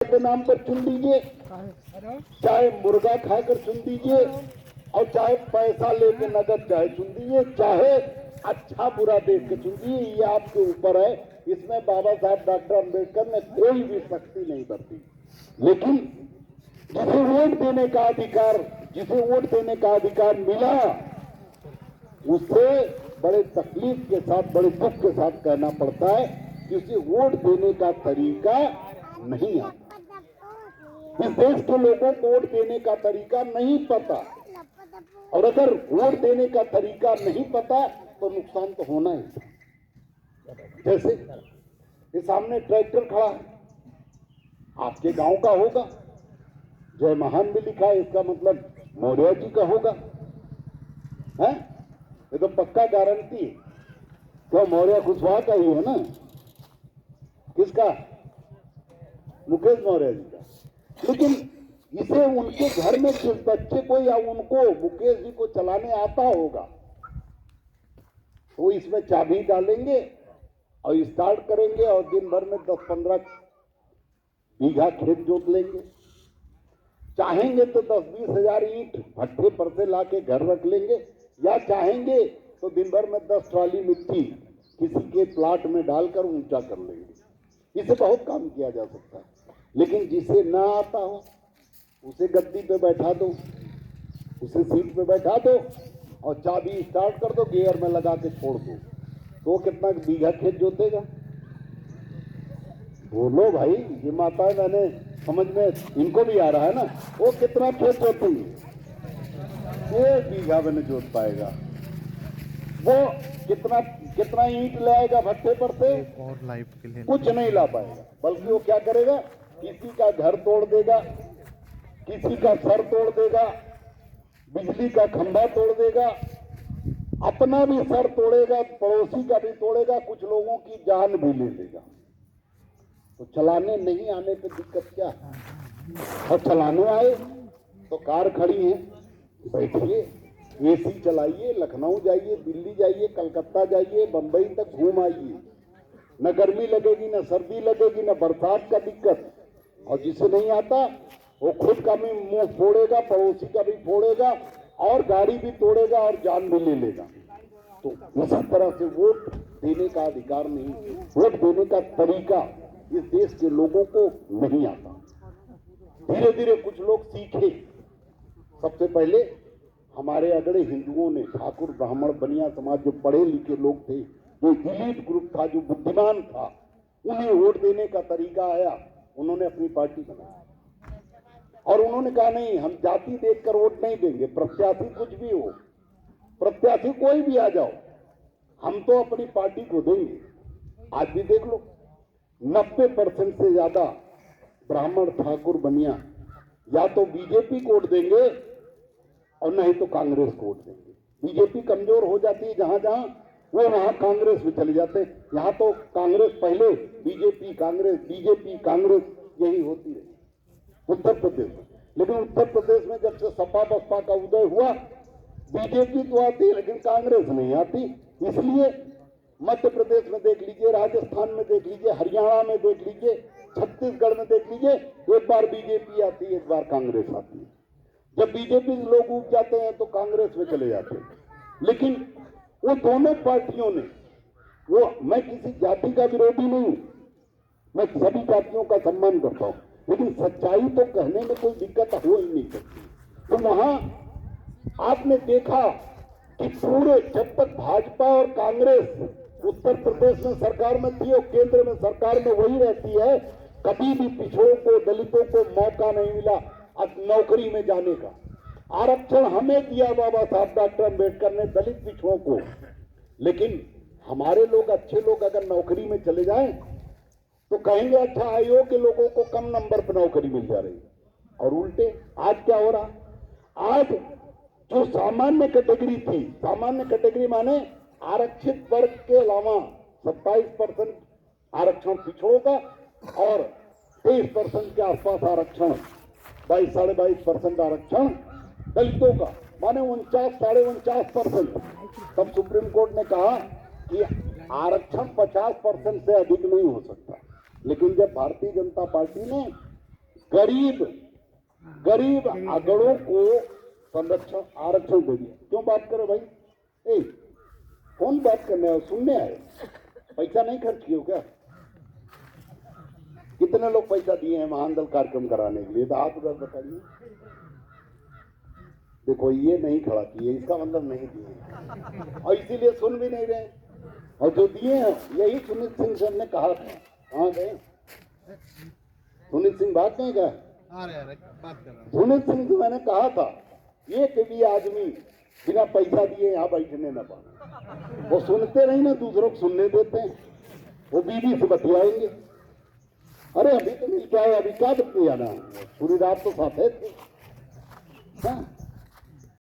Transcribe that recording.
के नाम पर चुन लीजिए, चाहे मुर्गा खाकर चुन दीजिए और चाहे पैसा लेके नगद चाहे चुन दीजिए, चाहे अच्छा बुरा देख के चुन दीजिए, ये आपके ऊपर है। इसमें बाबा साहब डॉक्टर अंबेडकर ने कोई भी सख्ती नहीं बरती। लेकिन जिसे वोट देने का अधिकार, जिसे वोट देने का अधिकार मिला, उसे बड़े तकलीफ के साथ, बड़े दुख के साथ कहना पड़ता है कि उसे वोट देने का तरीका नहीं आता। इस देश के लोगों को वोट देने का तरीका नहीं पता, और अगर वोट देने का तरीका नहीं पता तो नुकसान तो होना ही। जैसे ये सामने ट्रैक्टर खड़ा है, आपके गांव का होगा, जय महान भी लिखा है, इसका मतलब मौर्य जी का होगा, है? ये तो पक्का गारंटी है। तो मौर्य कुशवाहा का ही है ना? किसका? मुकेश मौर्य जी का। लेकिन इसे उनके घर में किस बच्चे को या उनको, मुकेश जी को चलाने आता होगा, तो इसमें चाबी डालेंगे और स्टार्ट करेंगे और दिन भर में 10-15 बीघा खेत जोत लेंगे। चाहेंगे तो 10-20 हजार ईंट भट्ठे पर से लाके घर रख लेंगे, या चाहेंगे तो दिन भर में 10 ट्राली मिट्टी किसी के प्लाट में डालकर ऊंचा कर लेंगे। इसे बहुत काम किया जा सकता है। लेकिन जिसे ना आता हो उसे गद्दी पे बैठा दो, उसे सीट पे बैठा दो और चाबी स्टार्ट कर दो, गियर में लगा के छोड़ दो, तो कितना बीघा खेत जोतेगा? बोलो भाई, ये माता है, मैंने समझ में इनको भी आ रहा है ना, वो कितना खेत जोती है? 1 बीघा में नहीं जोत पाएगा। वो कितना ईंट ले आएगा भट्टे पर से? और लाइफ के लिए कुछ नहीं ला पाएगा। बल्कि वो क्या करेगा, किसी का घर तोड़ देगा, किसी का सर तोड़ देगा, बिजली का खंभा तोड़ देगा, अपना भी सर तोड़ेगा, पड़ोसी का भी तोड़ेगा, कुछ लोगों की जान भी ले लेगा। तो चलाने नहीं आने पे दिक्कत क्या है? और चलाने आए तो कार खड़ी है, बैठिए, एसी चलाइए, लखनऊ जाइए, दिल्ली जाइए, कलकत्ता जाइए, बंबई तक घूम आइए। न गर्मी लगेगी, न सर्दी लगेगी, न बरसात का दिक्कत। और जिसे नहीं आता वो खुद का भी मुंह फोड़ेगा, पड़ोसी का भी फोड़ेगा, और गाड़ी भी तोड़ेगा और जान भी ले लेगा। तो उसी तरह से वोट देने का अधिकार नहीं, वोट देने का तरीका इस देश के लोगों को नहीं आता। धीरे धीरे कुछ लोग सीखे। सबसे पहले हमारे अगड़े हिंदुओं ने, ठाकुर ब्राह्मण बनिया समाज, जो पढ़े लिखे लोग थे, जो इलीट ग्रुप था, जो बुद्धिमान था, उन्हें वोट देने का तरीका आया। उन्होंने अपनी पार्टी बनाई और उन्होंने कहा नहीं, हम जाति देखकर वोट नहीं देंगे, प्रत्याशी कुछ भी हो, प्रत्याशी कोई भी आ जाओ, हम तो अपनी पार्टी को देंगे। आज भी देख लो, 90% से ज्यादा ब्राह्मण, ठाकुर, बनिया या तो बीजेपी को वोट देंगे और नहीं तो कांग्रेस को वोट देंगे। बीजेपी कमजोर हो जाती है जहां जहां, वो वहां कांग्रेस में चले जाते हैं। यहां तो कांग्रेस पहले, बीजेपी कांग्रेस, बीजेपी कांग्रेस, यही होती है उत्तर प्रदेश में। लेकिन उत्तर प्रदेश में जब से सपा बसपा का उदय हुआ, बीजेपी तो आती है लेकिन कांग्रेस नहीं आती। इसलिए मध्य प्रदेश में देख लीजिए, राजस्थान में देख लीजिए, हरियाणा में देख लीजिए, छत्तीसगढ़ में देख लीजिए, एक बार बीजेपी आती है, एक बार कांग्रेस आती है। जब बीजेपी के लोग उग जाते हैं तो कांग्रेस में चले जाते हैं। लेकिन वो दोनों पार्टियों ने, वो, मैं किसी जाति का विरोधी नहीं हूं, मैं सभी जातियों का सम्मान करता हूं, लेकिन सच्चाई तो कहने में कोई दिक्कत हो ही नहीं सकती। तो वहां आपने देखा कि पूरे, जब तक भाजपा और कांग्रेस उत्तर प्रदेश में सरकार में थी और केंद्र में सरकार में वही रहती है, कभी भी पिछड़ों को, दलितों को मौका नहीं मिला अब नौकरी में जाने का। आरक्षण हमें दिया बाबा साहब डॉक्टर अंबेडकर ने, दलित पिछड़ों को। लेकिन हमारे लोग, अच्छे लोग अगर नौकरी में चले जाएं तो कहेंगे अच्छा, आयोग के लोगों को कम नंबर पर नौकरी मिल जा रही है। और उल्टे आज क्या हो रहा, आज जो सामान्य कैटेगरी थी, सामान्य कैटेगरी माने आरक्षित वर्ग के अलावा 27% आरक्षण पिछड़ों का और 23% के आसपास आरक्षण, 22-22.5% आरक्षण दलितों का, माने 49-49.5%। तब सुप्रीम कोर्ट ने कहा कि आरक्षण 50% से अधिक नहीं हो सकता। लेकिन जब भारतीय जनता पार्टी ने गरीब गरीब अगड़ों को संरक्षण आरक्षण दे दिया। क्यों बात करो भाई? ए, कौन बात करने आए? सुनने आए? पैसा नहीं खर्च किए हो क्या? कितने लोग पैसा दिए हैं महानदल कार्यक्रम कराने के लिए? तो आप उधर बताइए। देखो ये नहीं खड़ा किए, इसका मतलब नहीं दिए, और इसीलिए सुन भी नहीं रहे। और जो दिए हैं यही सुनील सिंह सर ने कहा था। कहाँ गए सुनील सिंह? बात नहीं क्या? सुनील सिंह से मैंने कहा था एक भी आदमी बिना पैसा दिए यहाँ बैठने न पाए। वो सुनते नहीं ना, दूसरों को सुनने देते हैं। वो बीवी से बतियाएंगे। अरे अभी तो मिल क्या है, अभी क्या बतियाना? पूरी रात तो साथ थे। हाँ